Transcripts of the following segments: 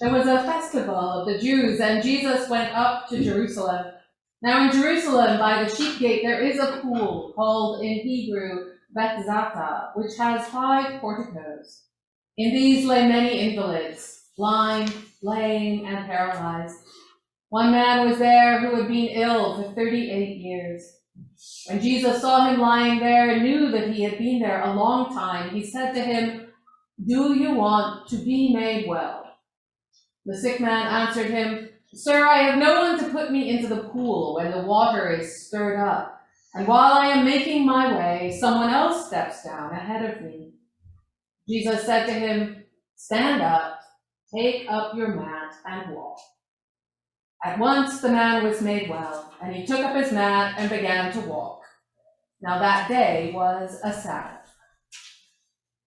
There was a festival of the Jews, and Jesus went up to Jerusalem. Now in Jerusalem, by the sheep gate, there is a pool called in Hebrew Bethzatha, which has 5 porticos. In these lay many invalids, blind, lame, and paralyzed. One man was there who had been ill for 38 years. When Jesus saw him lying there and knew that he had been there a long time, he said to him, "Do you want to be made well?" The sick man answered him, "Sir, I have no one to put me into the pool when the water is stirred up, and while I am making my way, someone else steps down ahead of me." Jesus said to him, "Stand up, take up your mat, and walk." At once the man was made well, and he took up his mat and began to walk. Now that day was a Sabbath.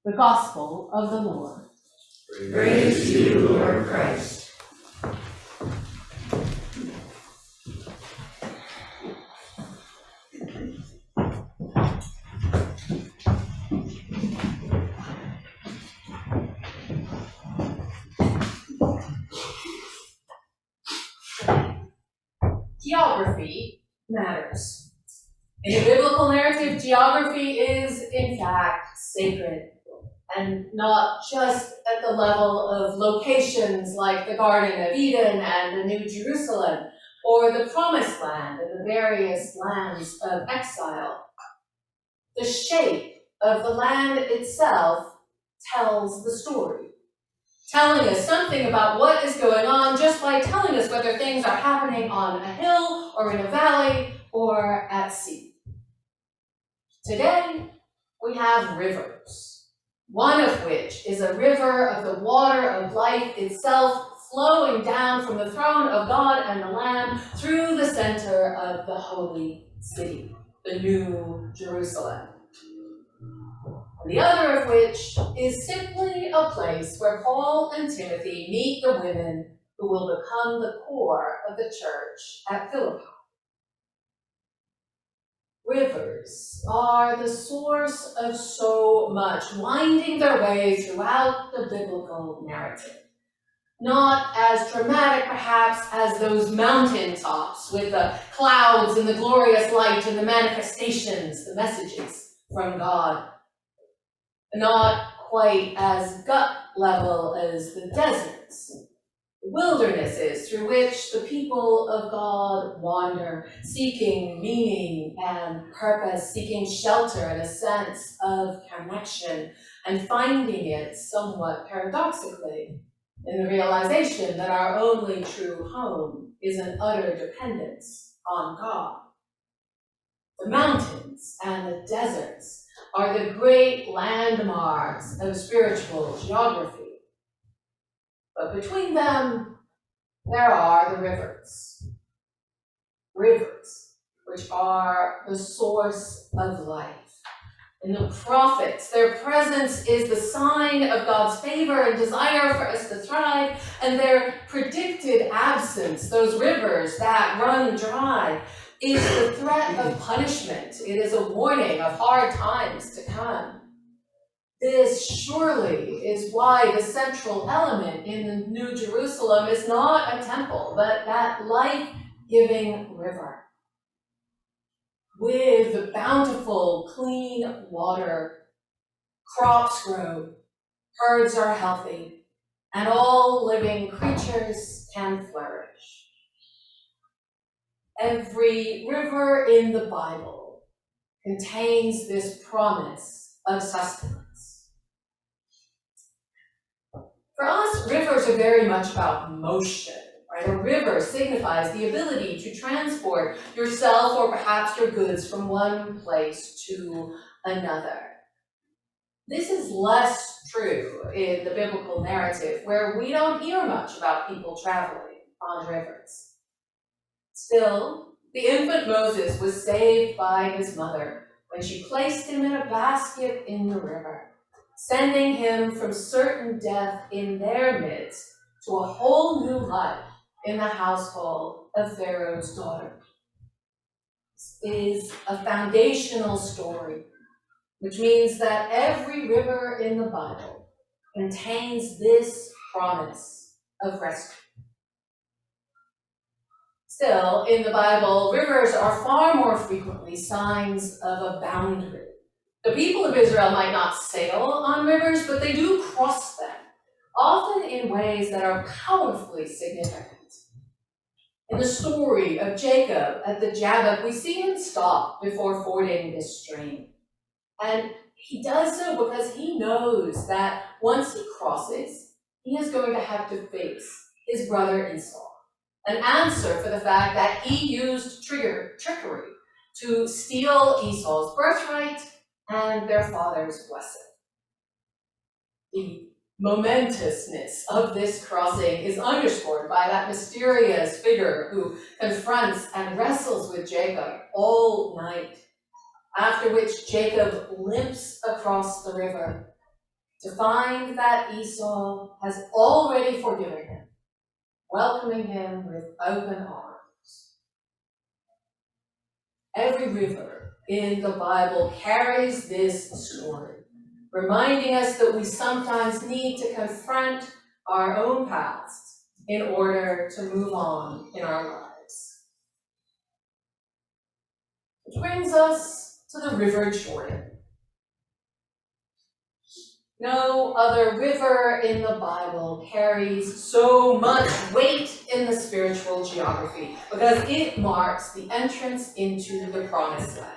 The Gospel of the Lord. Praise to you, Lord Christ. Geography matters. In the biblical narrative, geography is, in fact, sacred, and not just at the level of locations like the Garden of Eden and the New Jerusalem, or the Promised Land and the various lands of exile. The shape of the land itself tells the story, telling us something about what is going on just by telling us whether things are happening on a hill or in a valley or at sea. Today, we have rivers, one of which is a river of the water of life itself flowing down from the throne of God and the Lamb through the center of the holy city, the New Jerusalem. The other of which is simply a place where Paul and Timothy meet the women who will become the core of the church at Philippi. Rivers are the source of so much, winding their way throughout the biblical narrative. Not as dramatic, perhaps, as those mountaintops with the clouds and the glorious light and the manifestations, the messages from God. Not quite as gut level as the deserts, the wildernesses through which the people of God wander, seeking meaning and purpose, seeking shelter and a sense of connection, and finding it somewhat paradoxically in the realization that our only true home is an utter dependence on God. The mountains and the deserts are the great landmarks of spiritual geography. But between them, there are the rivers. Rivers, which are the source of life. In the prophets, their presence is the sign of God's favor and desire for us to thrive, and their predicted absence, those rivers that run dry, is the threat of punishment. It is a warning of hard times to come. This surely is why the central element in the New Jerusalem is not a temple, but that life-giving river. With the bountiful, clean water, crops grow, herds are healthy, and all living creatures can flourish. Every river in the Bible contains this promise of sustenance. For us, rivers are very much about motion, right? A river signifies the ability to transport yourself or perhaps your goods from one place to another. This is less true in the biblical narrative, where we don't hear much about people traveling on rivers. Still, the infant Moses was saved by his mother when she placed him in a basket in the river, sending him from certain death in their midst to a whole new life in the household of Pharaoh's daughter. This is a foundational story, which means that every river in the Bible contains this promise of rescue. Still, in the Bible, rivers are far more frequently signs of a boundary. The people of Israel might not sail on rivers, but they do cross them, often in ways that are powerfully significant. In the story of Jacob at the Jabbok, we see him stop before fording this stream. And he does so because he knows that once he crosses, he is going to have to face his brother Esau, an answer for the fact that he used trickery to steal Esau's birthright and their father's blessing. The momentousness of this crossing is underscored by that mysterious figure who confronts and wrestles with Jacob all night, after which Jacob limps across the river to find that Esau has already forgiven him, welcoming him with open arms. Every river in the Bible carries this story, reminding us that we sometimes need to confront our own past in order to move on in our lives. Which brings us to the River Jordan. No other river in the Bible carries so much weight in the spiritual geography because it marks the entrance into the Promised Land.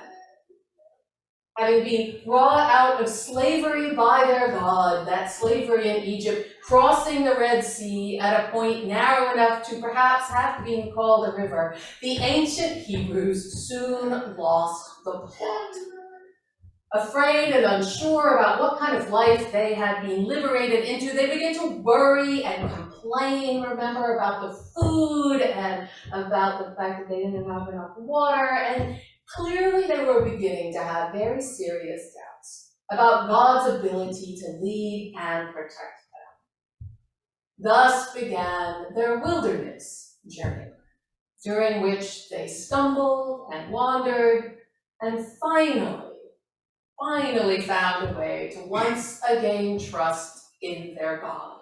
Having been brought out of slavery by their God, that slavery in Egypt, crossing the Red Sea at a point narrow enough to perhaps have been called a river, the ancient Hebrews soon lost the plot. Afraid and unsure about what kind of life they had been liberated into, they began to worry and complain, remember, about the food and about the fact that they didn't have enough water, and clearly they were beginning to have very serious doubts about God's ability to lead and protect them. Thus began their wilderness journey, during which they stumbled and wandered and finally found a way to once again trust in their God.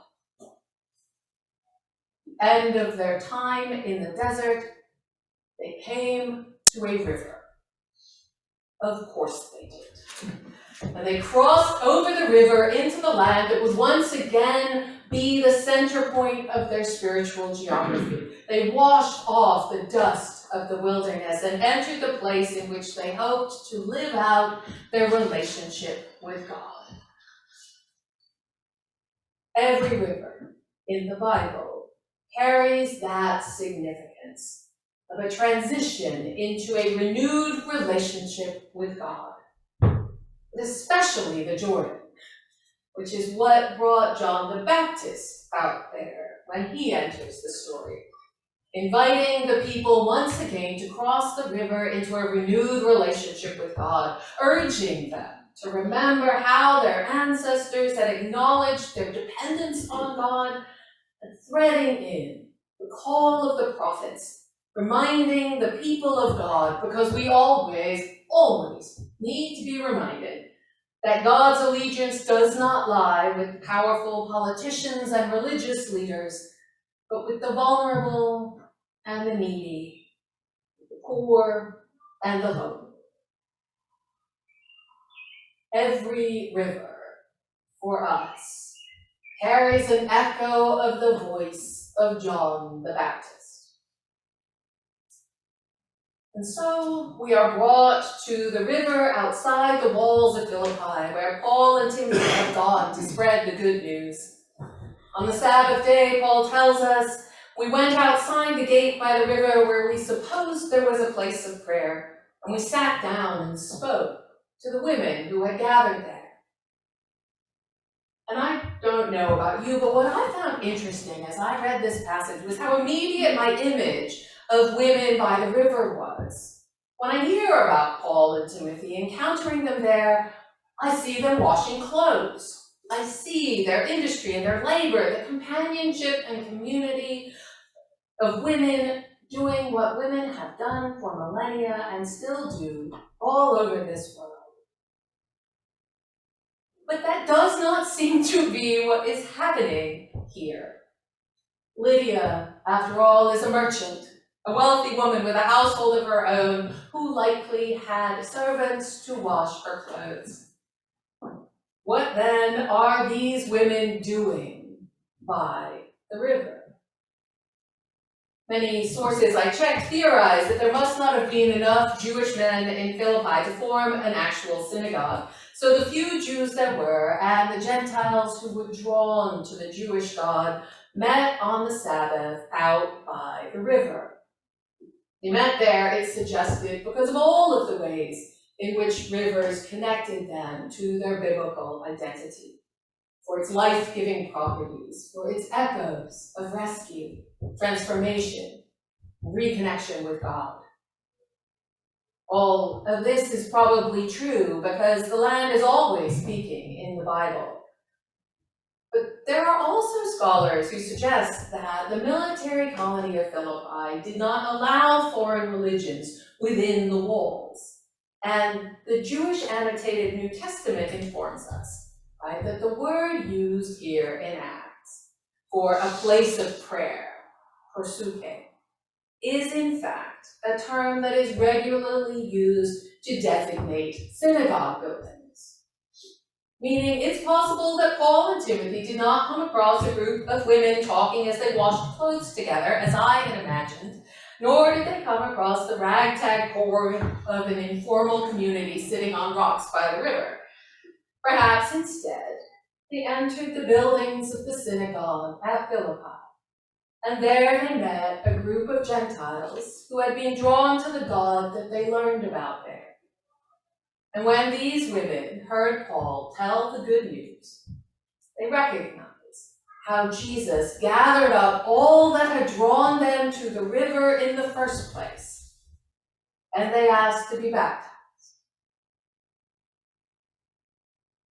At the end of their time in the desert, they came to a river. Of course they did. And they crossed over the river into the land that would once again be the center point of their spiritual geography. They washed off the dust of the wilderness and entered the place in which they hoped to live out their relationship with God. Every river in the Bible carries that significance of a transition into a renewed relationship with God, but especially the Jordan, which is what brought John the Baptist out there when he enters the story, inviting the people once again to cross the river into a renewed relationship with God, urging them to remember how their ancestors had acknowledged their dependence on God, and threading in the call of the prophets, reminding the people of God, because we always need to be reminded that God's allegiance does not lie with powerful politicians and religious leaders, but with the vulnerable and the needy, the poor and the lonely. Every river for us carries an echo of the voice of John the Baptist. And so we are brought to the river outside the walls of Philippi, where Paul and Timothy have gone to spread the good news. On the Sabbath day, Paul tells us, we went outside the gate by the river where we supposed there was a place of prayer, and we sat down and spoke to the women who had gathered there. And I don't know about you, but what I found interesting as I read this passage was how immediate my image of women by the river was. When I hear about Paul and Timothy encountering them there, I see them washing clothes. I see their industry and their labor, the companionship and community of women doing what women have done for millennia and still do all over this world. But that does not seem to be what is happening here. Lydia, after all, is a merchant, a wealthy woman with a household of her own, who likely had servants to wash her clothes. What then are these women doing by the river? Many sources I checked theorize that there must not have been enough Jewish men in Philippi to form an actual synagogue. So the few Jews there were, and the Gentiles who were drawn to the Jewish God, met on the Sabbath out by the river. They met there, it's suggested, because of all of the ways in which rivers connected them to their biblical identity, for its life-giving properties, for its echoes of rescue, transformation, reconnection with God. All of this is probably true because the land is always speaking in the Bible. But there are also scholars who suggest that the military colony of Philippi did not allow foreign religions within the walls. And the Jewish annotated New Testament informs us, right, that the word used here in Acts for a place of prayer, prosuke, is in fact a term that is regularly used to designate synagogue buildings. Meaning it's possible that Paul and Timothy did not come across a group of women talking as they washed clothes together, as I had imagined, nor did they come across the ragtag horde of an informal community sitting on rocks by the river. Perhaps instead, they entered the buildings of the synagogue at Philippi, and there they met a group of Gentiles who had been drawn to the God that they learned about there. And when these women heard Paul tell the good news, they recognized how Jesus gathered up all that had drawn them to the river in the first place, and they asked to be baptized.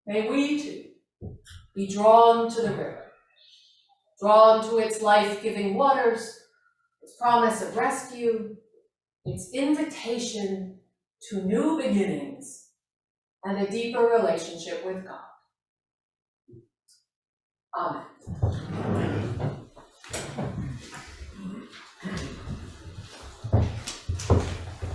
May we too be drawn to the river, drawn to its life-giving waters, its promise of rescue, its invitation to new beginnings, and a deeper relationship with God. Amen.